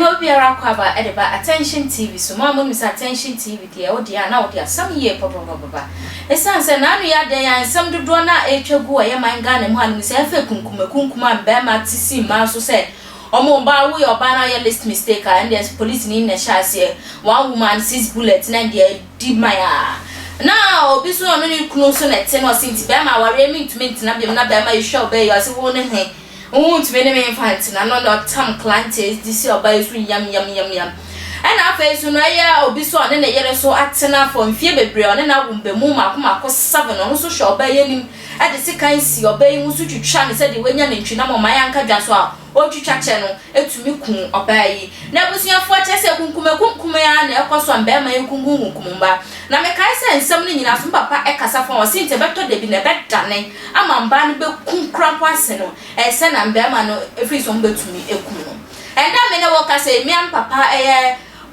obiara kwaba edeba Attention TV so mama miss Attention TV dia odia na odia some year papa esanse na anu ya den yan sam dodo na etwagu aye manga na mu anu se afa kunkuma be ma tisi ma so se omo ba wo your banner your list mistake and there's police ni na shase one woman 6 bullets na dia di maya now obi so no ni kunu so na te no sinti be ma ware mi ntumi ntina be na be ma you be you say wo ne he won't be any infant and not tam client is this your boy so yam and afa so no ya obi so ne na yere so atena for mfie bebre one na wumbe mu makoma 7 no so show be yanim e de sekan si obai mu so twitwa ne se de wanya ne ntwi na mo man anka dwa so a o twitwa che no etumi kun obai na busuafo che se kunkume ya na ekoso mba ma kunkumba na me kai se nsem ne nyina so papa e kasa fa o sinte beto de bi na bedane ama mba no be kunkrampo ase no e se na mba ma no efri so mbetumi ekun no enda me ne wo kasa mi am papa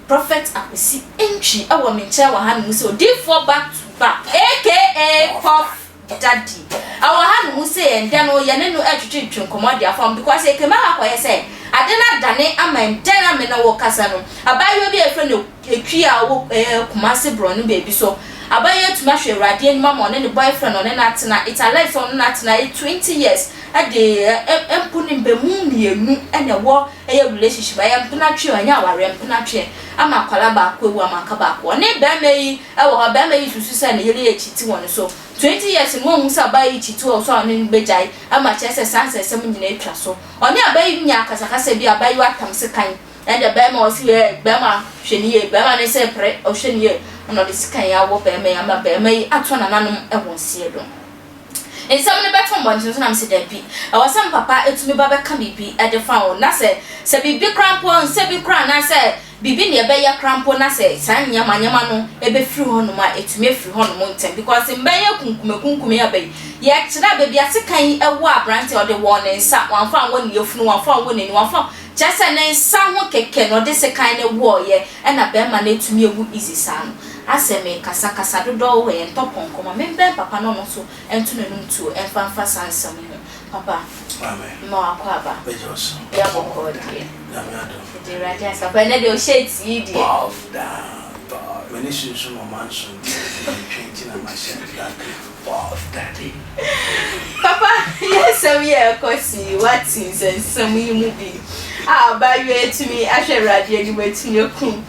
Prophet Antwi awo me nche wa ha no se odi4 back to back aka Puff Daddy awo ha no se enda no ye ne no atwetwe nkomodi afam because e kema akoye se ade na dane ama ndana me na wo kasa no abayo bi efre no etwi a wo Kumasi-Prophet no baby so abayo tuma hwe rade ani mama ne boyfriend one na atena italize on na atena 20 years ade empuni mbemu mienu ene wo relationship ayempuna twe anya aware empuna twe ama kwala ba ko ewu amaka ba ko ne be meyi ewo be meyi susu se ne yele chiti won so 20 years no hu sa ba yi chiti o so ne bejai ama chese sanse sem nyina etwa so oni abayi nya kasa bi abayi watam se kan ende be ma o si be ma hweniye be ma ne se pre o hweniye no de sikan ya wo be meyi ama be meyi ato na nanom ehon sie do ensam ne beton bon so na me se da bi awasam papa etumi ba be ka bibi e de fa o na se bibi krampo se bi kra na se bibi ne be ya krampo na se san nyama no e be firi hono ma etumi firi hono mo ntem because mbe ya kunkume ya be ye kira be bia sekan e wo abrante o de won nsa wanfa won ne yefunu wanfa won ne wanfa chese ne nsa ho keke no de sekan ne wo ye e na be ma na etumi ewu easy san aseme kasa dodo we entopon koma membe papa no no so entunenum tu enfanfa sansam no papa amen mo akwaba bejoso ya bokodi na me ado de radia sa pa na de o sheti idi of da when is you so manso 20 na masha of daddy papa yes we are kosi what is and some movie ba you to me ahwe radia di wetu yakun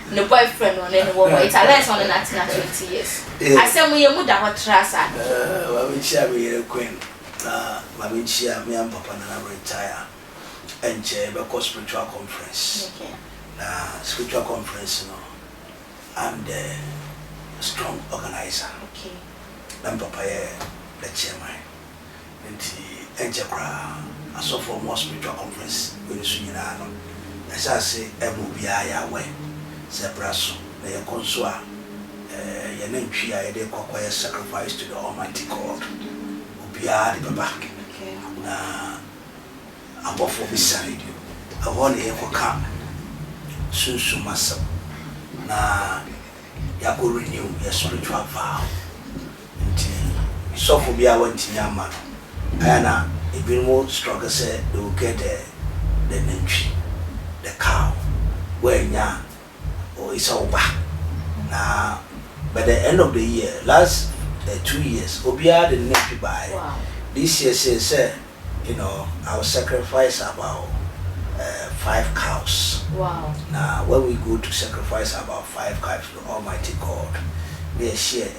no boyfriend on any woman it's a less on that 20 years I say we mu da hotrasa wa we chia we queen ma we chia me am papa na retire and be spiritual conference okay na spiritual conference no I'm the strong organizer okay I'm papa the chairman and kra aso for more spiritual conference we so nyina no I say emu bia ya we Zebraso, na ye konsoa ye na ntwi a ye de kwakwaya sacrifice to the Almighty God. Obia de baba. Na abofo beside you. Awon ye kwaka sunsu masa. Na ya go renew your spiritual vow. Nti so for bia wanti nyama. Ayana e bi mo struggle say they will get the ntwi, the cow. Where nya or it's over. Now, by the end of the year, last 2 years, Obia the next buy. Wow. This year says, you know, I'll sacrifice about 5 cows. Wow. Now, when we go to sacrifice about 5 cows to the Almighty God, they share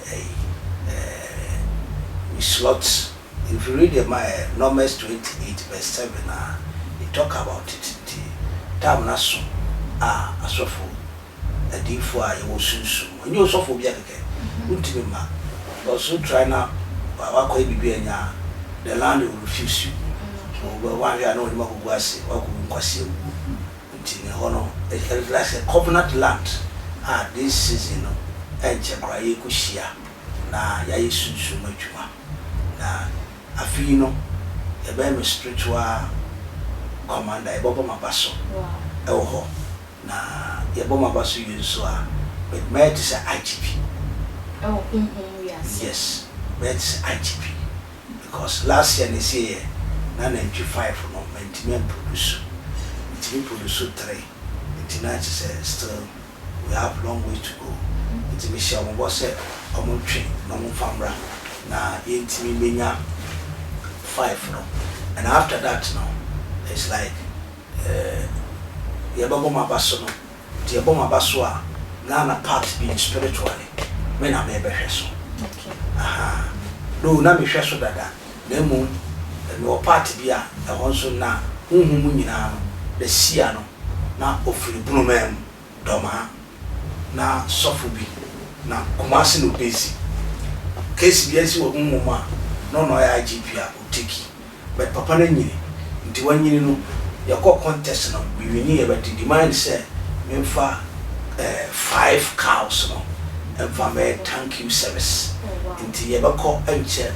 we slots. If you read my Numbers 28 verse 7, they talk about it. Tamnaso, asofo. A deep fire, you will soon. When you so for Biaka, Ultima, also try now, the land will refuse you. But one year, I know what was or Kumasi until honor, it's like a covenant land. This season, and Chakra Kushia, na Yasu Sumachua. Now, I feel no, a very spiritual commander, a Bobo Mabasso. Oh, na Yaboma Basu so but met is IGP. Oh, yes, met is IGP. Because last year they say 995 no maintenance produce. we produce 3. Tonight still we have long way to go. It's me share what say omo twe no mo famra na yentimi menya 5 no. And after that now it's like yebabo mabaso no. Ti yebabo mabaso a na part be spiritually. Me na me behwe so. Okay. Aha. No na me hwe so dada. Na mu no part bi a ehonso na hunhum nyina no the sia no na ofiri bunumem doma na sofubi na Kumasi no bezi case bi esi wo mmoma no ya IGP a oteki but papa na nyini nti wanyini no yakọ contest no we wini e but demand say memfa 5 cows no emfa me thank you service nti ye bakọ enche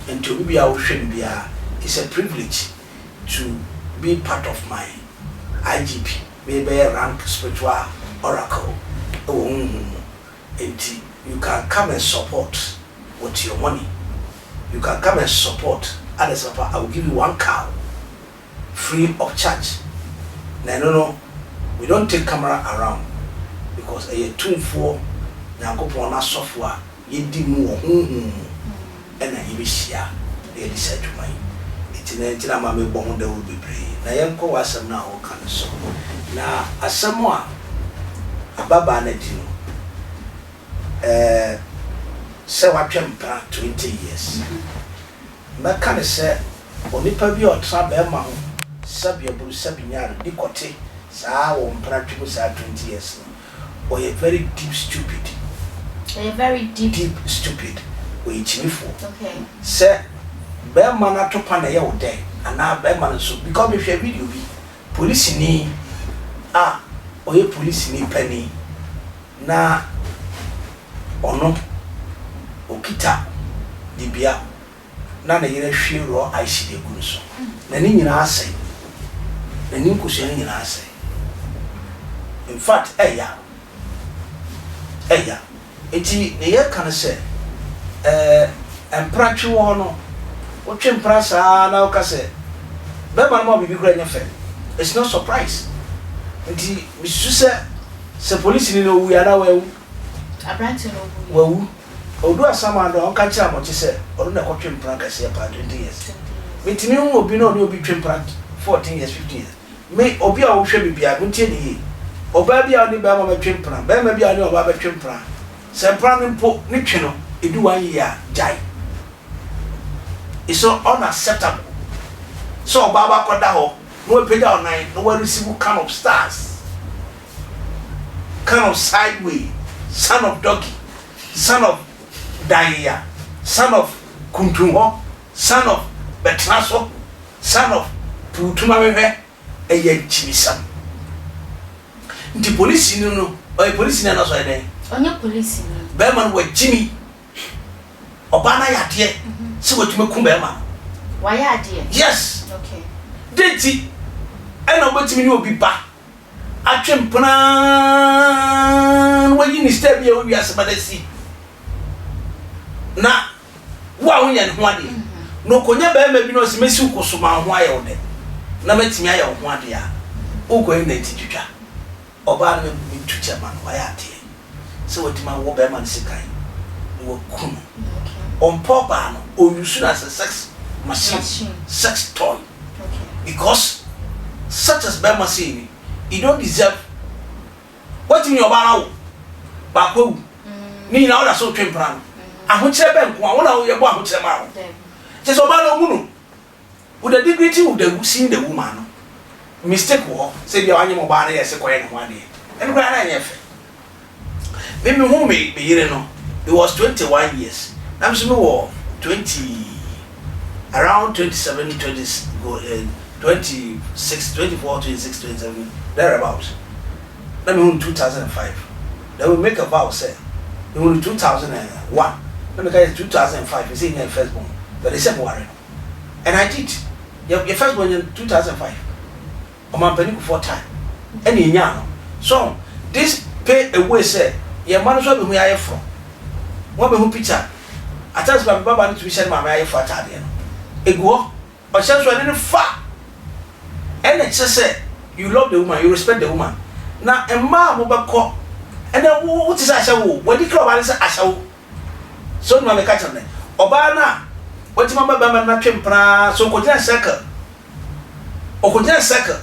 nti obi bia wo hwem bia it's a privilege to be part of my IGP maybe rank spiritual oracle. And you can come and support with your money. You can come and support others. I will give you 1 cow free of charge. Now, no, we don't take camera around because a 2-4 na software you did more and I will share. They decide to mine. It's in a mammy bomb that will be brave. Na yanko wasam na o kan so na asamo a ababa na di no se watwempa 20 years ma kan se onipa bi o tra ba ma ho sabia buru sabinyaro di kote saa wo mpra twemu saa 20 years no o ye very deep stupid stupid we chimifo okay se ba ma na topa na ye wo den ana ba man so because me hwe video bi police ni oye police ni pani na ono okita dibia na yere hwe ro aishide gun so na ni nyina asai na ni nkusu ni nyina asai in fact eya eti ne ye kan se empratwe wo no o twempra saa na o ka se be man mo bibi kura nya fe it's not surprise nti bisu se police ni no wu ya na wa wu abranti no wu wu odu asama ndo on ka kira mo che se o na ko twempra ka se pa 20 years metimi hu obi no obi twempra 14 years 15 years me obi a wo hwe bibia go ntie ni oba bia oni ba ma twempra ba ma bia oni oba ba twempra se pra ni mpo ni twe no edu 1 year jai. It's so unacceptable. So Baba Kodaho, no pay down 9, no one receive kind of stars, kind of sideway, son of doggy, son of Daya, son of Kuntumo, son of Betraso, son of Putumame, a yen chimisam. The police no, or a police in another day. On your police, Berman were Jimmy Obana Yatie. See what you make kumbema. Why are dear? Yes. Okay. Deti. I know what you be back. I can plan when you step here we are somebody see. Na wa wunya ne ho ade. No konya ba ma bi no se mesi ukosoma ho aye wo de. Na metimi aye wo ho ade a. Ukoyi na titwitwa. Oba na me twitwa man wa ya ade. Se what ma wo ba man sekai. Wo kunu. On papa no or you should as a sex machine. Sex toy. Okay. Because such as Bema saying, you don't deserve what in your banner back home. Ni na oda so twempra no ahokyere ben ko awona wo ye bo ahokyere ma wo je so ba no munu with the dignity of the seeing the woman no mistake wo say bia wanye mo ba na yes ko ye ne ho ade en gba na ye fe me hu me yire no it was 21 years I'm so 20 around 27 26 24 26 27 thereabouts. Let me in 2005 then we make a vow say in 2001 let me guys 2005 you see in first born but they said worry and I did your first born in 2005 on my penny for time any nyano so this pay away say your man so be who I from one be who picture at times my baba need to be send my I for atade no ego o shen so any fa and it say you love the woman, you respect the woman. Now a man will be caught, and then what is Ashawo? What do you call Ashawo? So, my catch on it. Obana, what you remember by my pra, so could just circle. Or could just circle.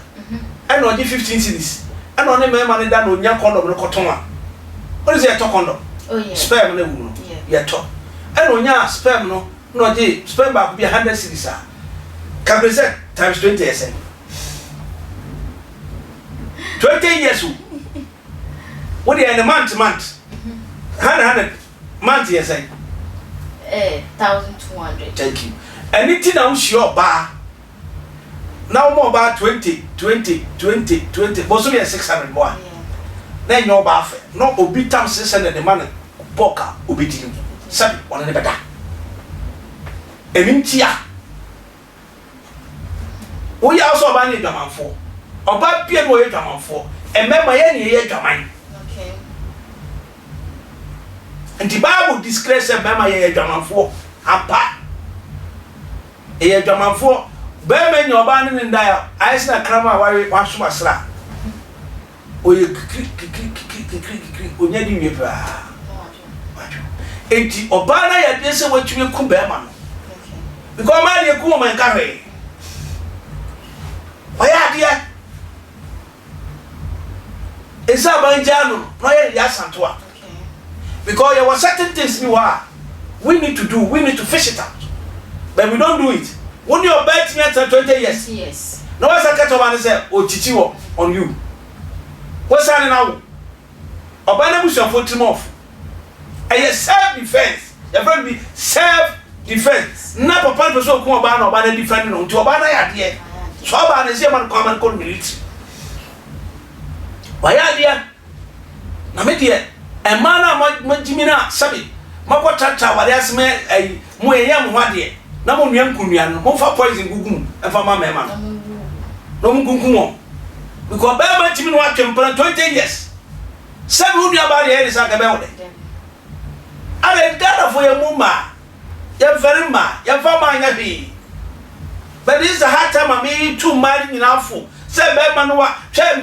And only 15 cities. And only my money done on young condom no cotton. What is your talk condom? Oh, yeah. Sperm no woman. Yeah, talk. And on your sperm no, sperm back be 100 cities. Can be said times 20 years. 20 years. What do you in a month? 100 month, yes, 1,200. Thank you. Anything I'm sure bar. Now more about 20. Most of 600 more. Then your bar. No obi tam 600 the man poker obedient. Sabi one the better. Emintia. We also ban the man for. Oba pie no ye dwaman for. Emema ye ne ye dwaman. Okay. And the Bible declares that Bama ye dwaman for. Apa. Ye dwaman for. Bema nyo ba ne ndaya. Aisha krama wa so masra. Oye kikri onya di wie pa. Enti oba na ya de se watumi ku bema no. Because man ye ku o man ka hwe. Oya dia. Esa banjano no ye ya santoa. Because there were certain things we need to do, we need to fish it out. But we don't do it. When you're betting at 20 years. Yes. No one's a cat of man say, oh, chichiwo on you. What's that now? Obana Bush of 40 off. And your self defense. Your friend be self defense. Not a point for so come about Obana defending on to Obana idea. So Obana is a man common called military. Why idea? Namedia. A man Jimina Sabi, Makota, what else may a Moyam Wadi, no young Kunyan, no for poison Gugum, and for my mamma. No Gugum. Because Bama Jimin watching for 20 years. Some would your body is like about it. I didn't gather for your mumma, your very ma, your farmer, happy. But this is a hard time I made 2 miles in our fool. Say Bama,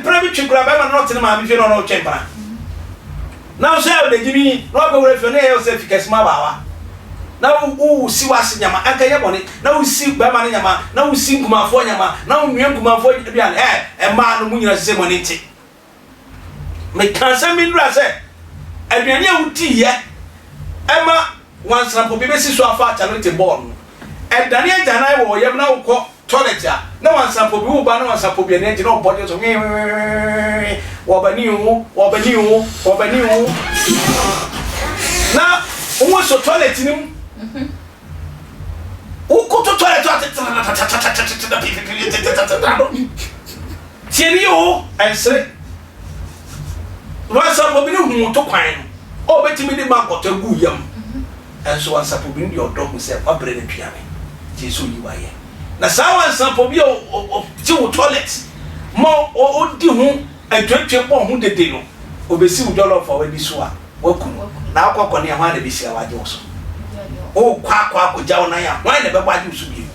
probably to grab Bama not in my vision or chamber. Now say the Jimmy, no go with your nails if you can smile. Now who see what's in Yama, and can you now we see Bama Yama, now we sing Kuma for Yama, now we young Kuma for you and man who you are semonity. Make cancer mean Rasa, and we are near tea yet. Emma once a baby so far charity born. And Daniel and I will have now called toilet. No one's a pobu, but no one's a pobu, and no bodies of me. Wabanu. Now, who was your toilet in him? Who go to toilet? Tell you and say, once a pobu to pine. Oh, bet me the man got a good yam. And so once a pobu your dog will say, what bread and piano. Jesus, you are here. Now, someone sample me of toilet. More or do whom and 24 whom the dino. Obesi $1 for this one. Welcome. Now, walk on your mind, be sure I also. Oh, quack, Jawanaya, why never buy you should be.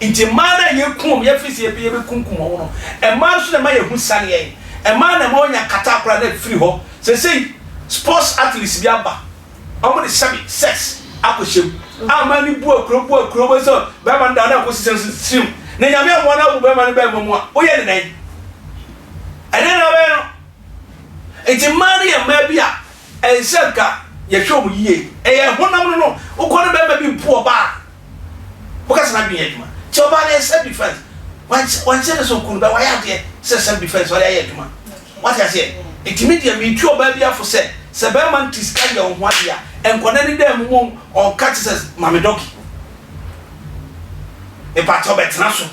Into mother, you come, your face, your baby kunkumono, and Marshall and Maya who's sunny, a man among your catapra free ho, say, sports athletes, Biaba. How many sex? Akushim. How many poor so Baman Dana was stream. Nayamia one of Baman Bamma. Oh, yeah, name. And then I it's a money and maybe a circa, you show me ye. A one no, who can't be poor bar. Because I'm being a Chobani self defense. One sentence of Kunda, why are there? Self defense, what I had to man. What I said, it immediately 2 baby for said. Sabaman Tiscaya on 1 year, and connecting them on catches Mamidoki. A part of it, Nasso.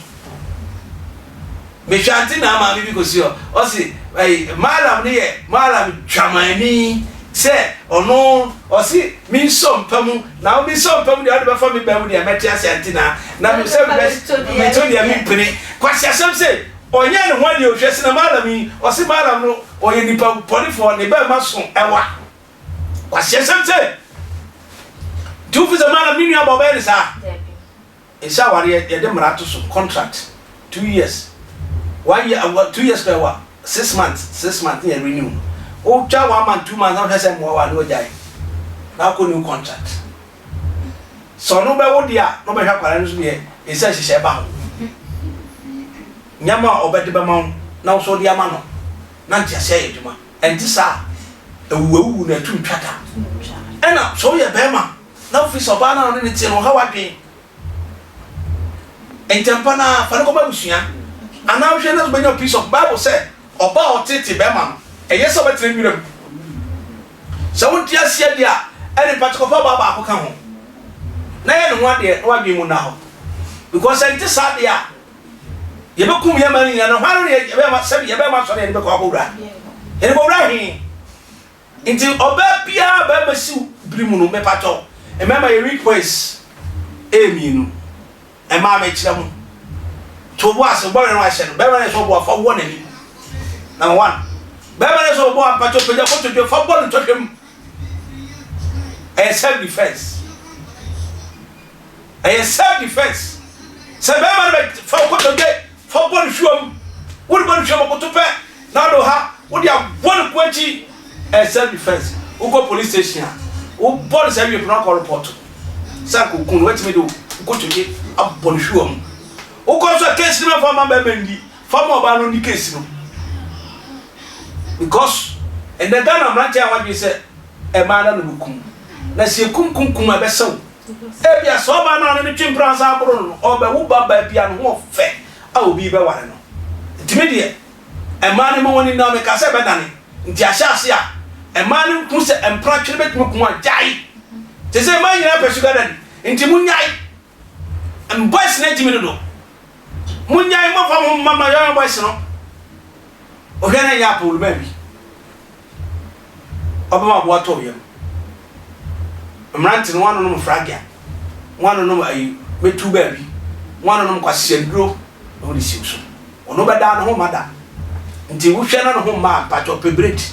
Mishantina, Mammy, because you're also a Malam near Malam Chamani, say, or no, or see, me some Pamu, now me some Pamu, the other family, Bamudia, Matthias Antina, now you say, I told you, I mean, Penny, Quassia, some say. Or yan 1 year dressing a malami, or see malam, or any polyphone, the bear muscle, and what? What's your say? 2 for the man of Minia Bobelisa. It's our Yadamaratus contract 2 years. 1 year, 2 years ago, 6 months, 6 months, yeah, renew. Oh, 1 month, 2 months, now say more one no now go new contract. So no be what dia, no be have quarrels be. He says she share ba. Nyama obedi be ma na so dia ma no. Na ntia share eduma. Enti sa ewu na tu ntwata. Ena so ye be ma. Na office oba na no ne tie no ha wadwen. Entempa na fa no ko ba busua. Ana hwe na so be piece of Bible say oba otete be ma no. Eye so betre nwirem. So won tia sia dia ene patikofa baba akoka ho. Na ye no ade wadwen mu na ho. Because enti sa dia ye be kum ye mani na no hwaro ye be ma sabi ye be ma so ye be ko akowura. Ye be wura hin. Enti oba bia ba masiu brimu no me pato. E mema ye request emi no. E ma me kire mu. To bo ase bo re no ahye no. Be ma so bo fa wo na ni. Number 1. Be ma so bo apato peja ko to fa bo no to hwem. E self defense. E self defense. Se be ma be fa ko to ge fa bo no hwem. Wo bo no hwem ko to pe. Na do ha wo dia bo no kwachi e self defense. Wo go police station. Wo bo se wi pro report. Sa ko kun wetime do ko to ge abon hwem. Wo ko so case no fa ma be mendi. Fa ma ba no ni case no. Because and the Ghana branch I want you say a man no kum. Na se kum e be sew. E bia so ba na no twin pransa abro no o be wo ba ba bia no ho fe a obi be ware no. Ntime de e man mo woni na me ka se be dane. Nti ahya ase a e man ku se empra twere betumi kum a jai. Te se man nyina pe sugar dane. Nti munyai. Em boys na ntime do. Munyai mo fa mo mama yo boys no. O hena ya Paul baby. Obama bo ato yem. Mranti no wano no fragia. Wano no ayi metu baby. Wano no kwase nduro no di siuso. Ono beda no ho mada. Nti wo hwe na no ho ma pacho pebrate.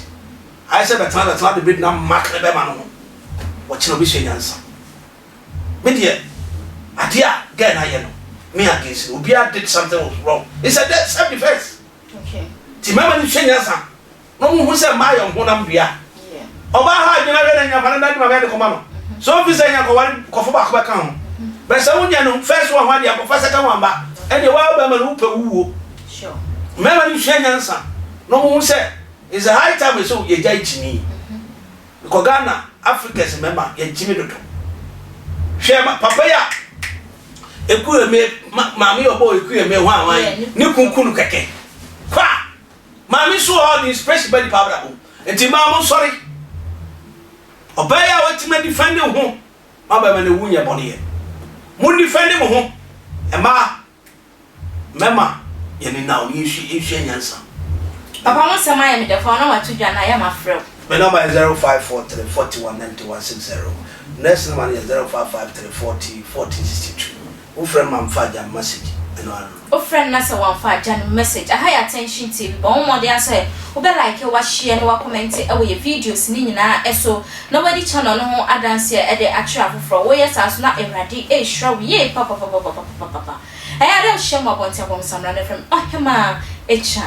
Ai se betana the bread na mark na be ma no. Wo chi no bi hwe nyansa. Me de adia get na ye no. Me against obi did something was wrong. It's a self defense. Okay. Ti mama ni hwe nyansa. No mu hu se ma yo ho na mbia. Oba ha adwena we na nya fa na ma be de koma no. So officer nya ko wan ko fo ba ko be kan ho. Be se wonya no first one hwa de akofo second one ba. E de wa ba ma no pe wuwo. Sure. Mama ni hwe nyansa. No mu se is a high time so ye jai chini. Ko Ghana Africans member ye jimi dodo. Hwe ma papa ya eku eme mama obo eku eme hwan hwan ni kunkunu keke. Kwa mama so all the express body power o. Enti mama sorry. Obaya wetima defend ho maba na wunya bone ye mu defend mo ho e ma mema ye ni now ni hwe nyansa papa mo sama ya me defo na watu dwa na ya mafrɛ my number is 0543419160 next number is 0553401462 wo friend man faja message eno ano o friend na se wan faja message aha ya attention tv ba wo mo dey say wo be like wa share wa comment e wo ye videos ni nyina eso na wadi channel no ho adanse e de atwa foforo wo yes aso na ewrade e hwa wo ye papa aya de hye mo bonte bom samra na from ohema echa